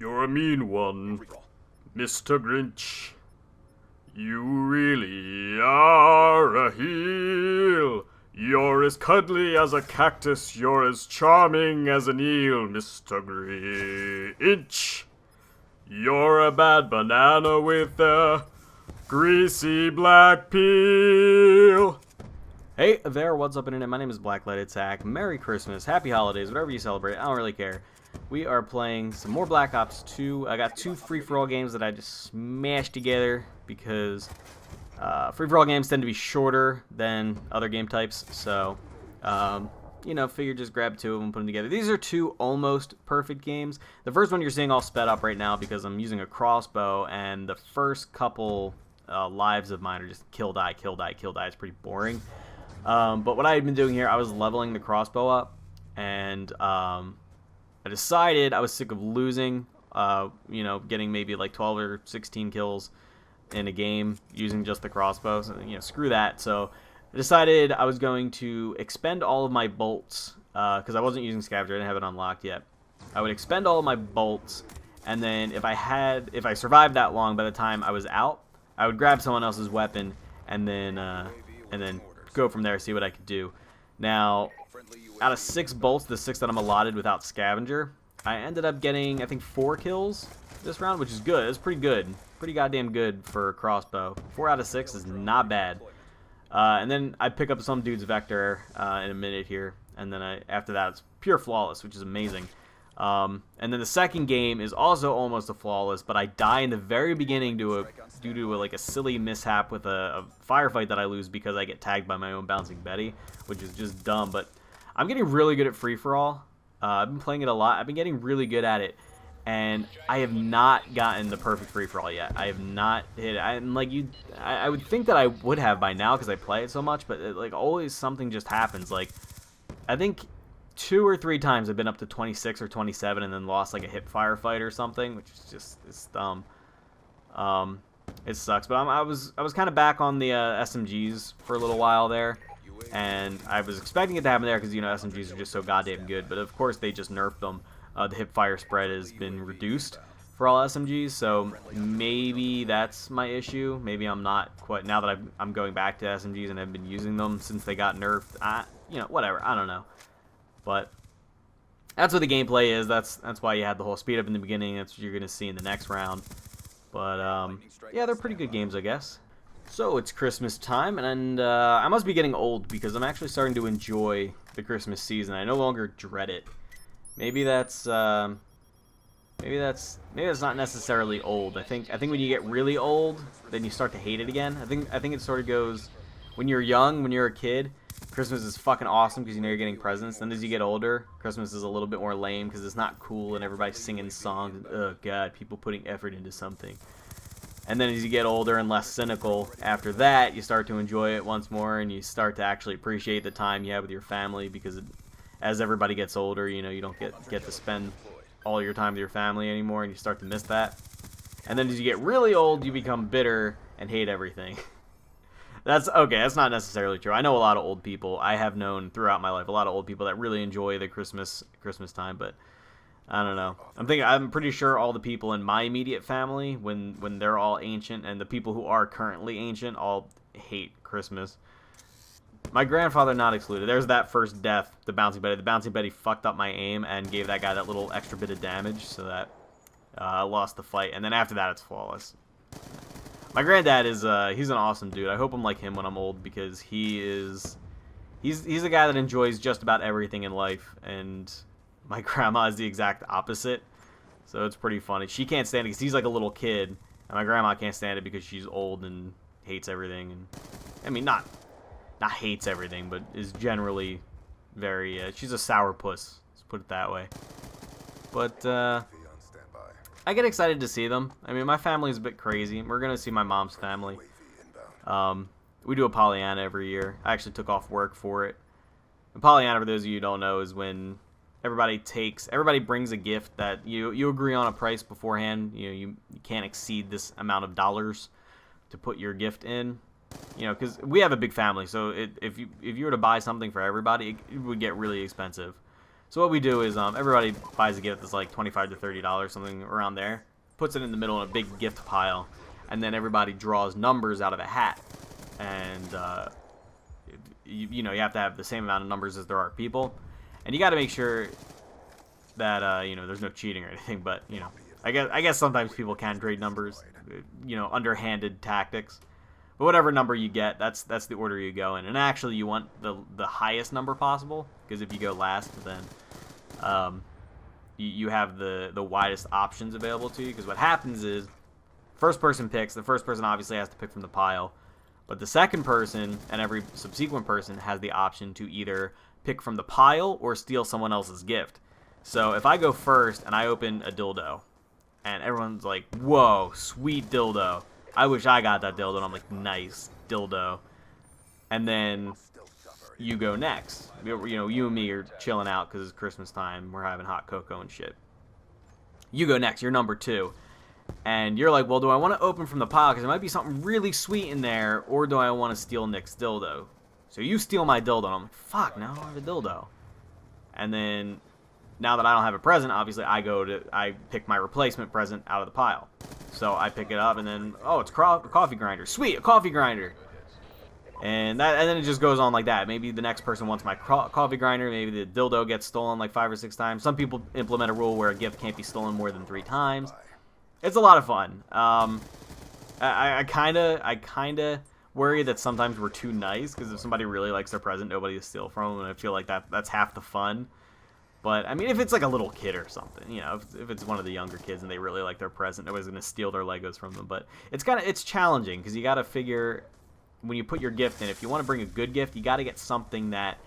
You're a mean one, Mr. Grinch. You really are a heel. You're as cuddly as a cactus. You're as charming as an eel, Mr. Grinch. You're a bad banana with a greasy black peel. Hey there, what's up internet? My name is BlackLightAttack. Merry Christmas, Happy Holidays, whatever you celebrate, I don't really care. We are playing some more Black Ops 2. I got two free-for-all games that I just smashed together because free-for-all games tend to be shorter than other game types. So, you know, figure just grab two of them and put them together. These are two almost perfect games. The first one you're seeing all sped up right now because I'm using a crossbow, and the first couple lives of mine are just kill, die, kill, die, kill, die. It's pretty boring. But what I had been doing here, I was leveling the crossbow up, and I decided I was sick of losing, you know, getting maybe like 12 or 16 kills in a game using just the crossbow. So, you know, screw that. So I decided I was going to expend all of my bolts, because I wasn't using scavenger, I didn't have it unlocked yet. I would expend all of my bolts, and then if I survived that long, by the time I was out, I would grab someone else's weapon and then go from there, see what I could do. Now, out of 6 bolts, the 6 that I'm allotted without scavenger, I ended up getting, I think, 4 kills this round, which is good. It's pretty good. Pretty goddamn good for a crossbow. 4 out of 6 is not bad. And then I pick up some dude's Vector in a minute here, and then after that, it's pure flawless, which is amazing. And then the second game is also almost a flawless, but I die in the very beginning due to like a silly mishap with a firefight that I lose because I get tagged by my own bouncing Betty, which is just dumb. But I'm getting really good at free-for-all. I've been playing it a lot. I've been getting really good at it, and I have not gotten the perfect free-for-all yet. I have not hit it. I would think that I would have by now because I play it so much, but like always something just happens. Like I think 2 or 3 times I've been up to 26 or 27 and then lost like a hip firefight or something, which is just it's dumb. It sucks, but I was kind of back on the SMGs for a little while there, and I was expecting it to happen there because, you know, SMGs are just so goddamn good, but of course they just nerfed them. The hip fire spread has been reduced for all SMGs, so maybe that's my issue. Maybe I'm not quite, now that I'm going back to SMGs and I've been using them since they got nerfed. You know, whatever, I don't know. But that's what the gameplay is. That's why you had the whole speed up in the beginning. That's what you're going to see in the next round. But, yeah, they're pretty good games, I guess. So, it's Christmas time, and I must be getting old because I'm actually starting to enjoy the Christmas season. I no longer dread it. Maybe that's not necessarily old. I think when you get really old, then you start to hate it again. I think it sort of goes, when you're young, when you're a kid, Christmas is fucking awesome because you know you're getting presents. Then as you get older, Christmas is a little bit more lame because it's not cool and everybody's singing songs. And, oh god, people putting effort into something. And then as you get older and less cynical, after that, you start to enjoy it once more and you start to actually appreciate the time you have with your family because as everybody gets older, you know, you don't get to spend all your time with your family anymore and you start to miss that. And then as you get really old, you become bitter and hate everything. That's okay. That's not necessarily true. I know a lot of old people. I have known throughout my life a lot of old people that really enjoy the Christmas time, but I don't know. I'm pretty sure all the people in my immediate family, when they're all ancient, and the people who are currently ancient, all hate Christmas. My grandfather not excluded. There's that first death, the bouncing Betty. The bouncing Betty fucked up my aim and gave that guy that little extra bit of damage, so that I lost the fight. And then after that, it's flawless. My granddad is he's an awesome dude. I hope I'm like him when I'm old because he's a guy that enjoys just about everything in life, and my grandma is the exact opposite. So it's pretty funny. She can't stand it because he's like a little kid, and my grandma can't stand it because she's old and hates everything. And I mean, not hates everything, but is generally very she's a sourpuss. Let's put it that way. But I get excited to see them. I mean, my family's a bit crazy. We're going to see my mom's family. We do a Pollyanna every year. I actually took off work for it. A Pollyanna, for those of you who don't know, is when everybody brings a gift that you agree on a price beforehand. You know, you can't exceed this amount of dollars to put your gift in. You know, because we have a big family, so if you were to buy something for everybody, it would get really expensive. So what we do is everybody buys a gift that's like $25 to $30, something around there, puts it in the middle in a big gift pile, and then everybody draws numbers out of a hat. And you know, you have to have the same amount of numbers as there are people, and you got to make sure that you know, there's no cheating or anything. But you know, I guess sometimes people can trade numbers, you know, underhanded tactics. But whatever number you get, that's the order you go in. And actually, you want the highest number possible, because if you go last, then you have the widest options available to you. Because what happens is, first person picks. The first person obviously has to pick from the pile, but the second person and every subsequent person has the option to either pick from the pile or steal someone else's gift. So if I go first and I open a dildo, and everyone's like, "Whoa, sweet dildo! I wish I got that dildo." And I'm like, "Nice dildo." And then you go next. You know, you and me are chilling out because it's Christmas time. We're having hot cocoa and shit. You go next. You're number 2. And you're like, "Well, do I want to open from the pile because there might be something really sweet in there, or do I want to steal Nick's dildo?" So you steal my dildo, and I'm like, "Fuck, now I have a dildo." And then, now that I don't have a present, obviously I pick my replacement present out of the pile. So I pick it up, and then, oh, it's a coffee grinder. Sweet, a coffee grinder. And then it just goes on like that. Maybe the next person wants my coffee grinder. Maybe the dildo gets stolen like 5 or 6 times. Some people implement a rule where a gift can't be stolen more than 3 times. It's a lot of fun. I kind of worry that sometimes we're too nice, because if somebody really likes their present, nobody to steal from them, and I feel like that's half the fun. But, I mean, if it's like a little kid or something, you know, if it's one of the younger kids and they really like their present, nobody's going to steal their Legos from them. But it's challenging, because you got to figure, when you put your gift in, if you want to bring a good gift, you got to get something that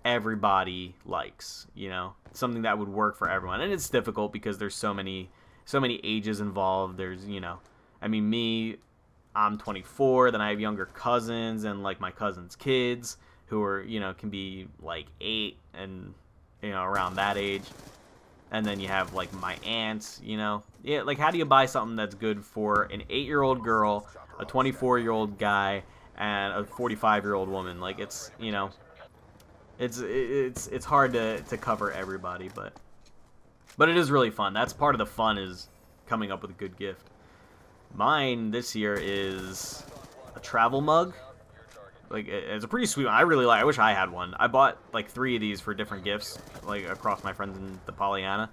everybody likes, you know, something that would work for everyone. And it's difficult because there's so many ages involved. There's, you know, I mean, I'm 24, then I have younger cousins and, like, my cousins' kids who are, you know, can be, like, 8 and, you know, around that age. And then you have, like, my aunts, you know. Yeah, like, how do you buy something that's good for an 8-year-old girl, a 24-year-old guy, and a 45-year-old woman? Like, it's, you know, it's hard to cover everybody, but it is really fun. That's part of the fun, is coming up with a good gift. Mine this year is a travel mug. Like, it's a pretty sweet one. I really like. I wish I had one. I bought like 3 of these for different gifts, like across my friends in the Pollyanna.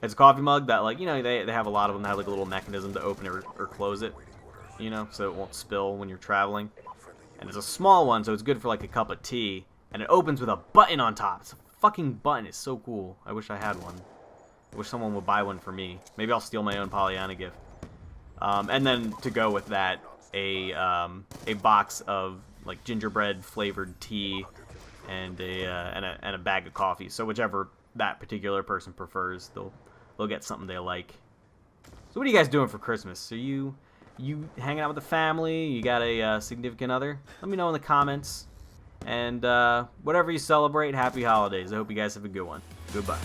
It's a coffee mug that, like, you know, they have a lot of them that have like a little mechanism to open it or close it, you know, so it won't spill when you're traveling. And it's a small one, so it's good for like a cup of tea. And it opens with a button on top. It's a fucking button. It's so cool. I wish I had one. I wish someone would buy one for me. Maybe I'll steal my own Pollyanna gift. And then to go with that, a box of like gingerbread flavored tea and a bag of coffee. So whichever that particular person prefers, they'll get something they like. So what are you guys doing for Christmas? Are you hanging out with the family? You got a significant other? Let me know in the comments. And whatever you celebrate, happy holidays. I hope you guys have a good one. Goodbye.